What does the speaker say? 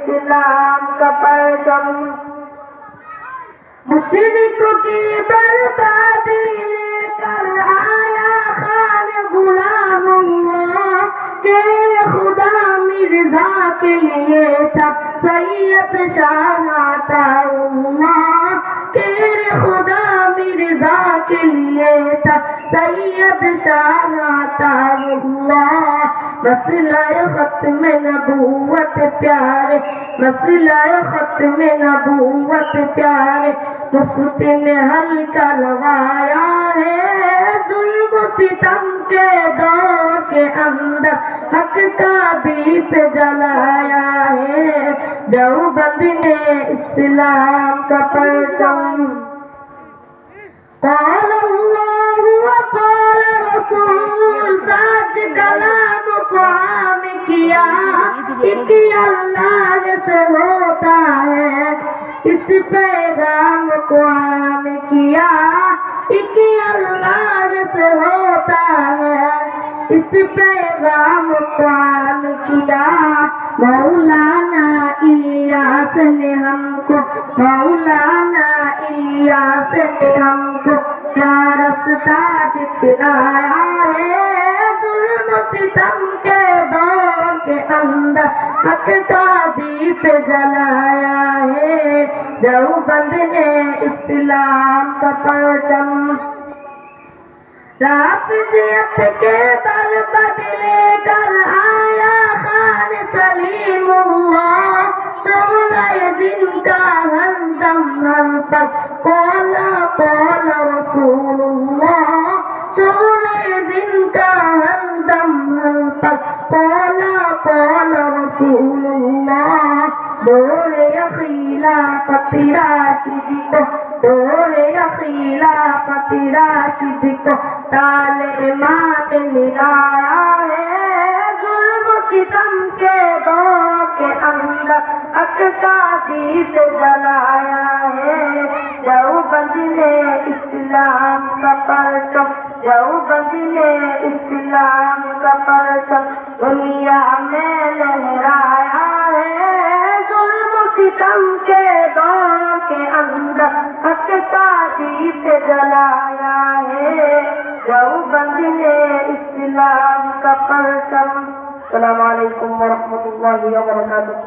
इस्लाम का परचम मुशरिकों की बर्बादी लेकर आया खान गुलामुल्लाह के खुदा मिर्जा के लिए था सैयद शाह अताउल्लाह के खुदा मिर्जा के लिए था सैयद शाह अताउल्लाह मसला खत्म नबूवत प्यारे मसला खत्म नबूवत प्यारे मुफ्त में हल करवाया है जुल्म सितम के दौर के अंदर हक का दीप जलाया है देवबंद ने इस्लाम का परचम قال الله وقال رسول साथ कलाम को आम किया एक अल्लाह से होता है इस पैगाम को आम किया एक अल्लाह से होता है इस पैगाम को आम किया मौलाना इलियास ने हमको मौलाना इलियास ने हमको क्या रास्ता दिखलाया है जुल्म सितम के दौर के अंदर हक का दीप जलाया है देवबंद ने इस्लाम का परचम राफिजियत के बल बदले कर आया खान सलीमुल्लाह शुगल दिन का हमदम हम पर कौला कौला रसूलुल्लाह शुगल दिन का हमदम हम पर कौला कौला रसूलुल्लाह दौरे अखीला पतिरा शिदी दौरे अखीला पतिरा शिदी को ताले मात मिलाया है जुल्म सितम के दौर के अंदर हक का दीप जलाया है देवबंद ने इस्लाम का परचम देवबंद ने इस्लाम का परचम दुनिया में लहराया है जुल्म सितम के दौर के अंदर हक का दीप जलाया है देवबंद ने इस्लाम का परचम। अस्सलामु अलैकुम व रहमतुल्लाहि व बरकातुहू।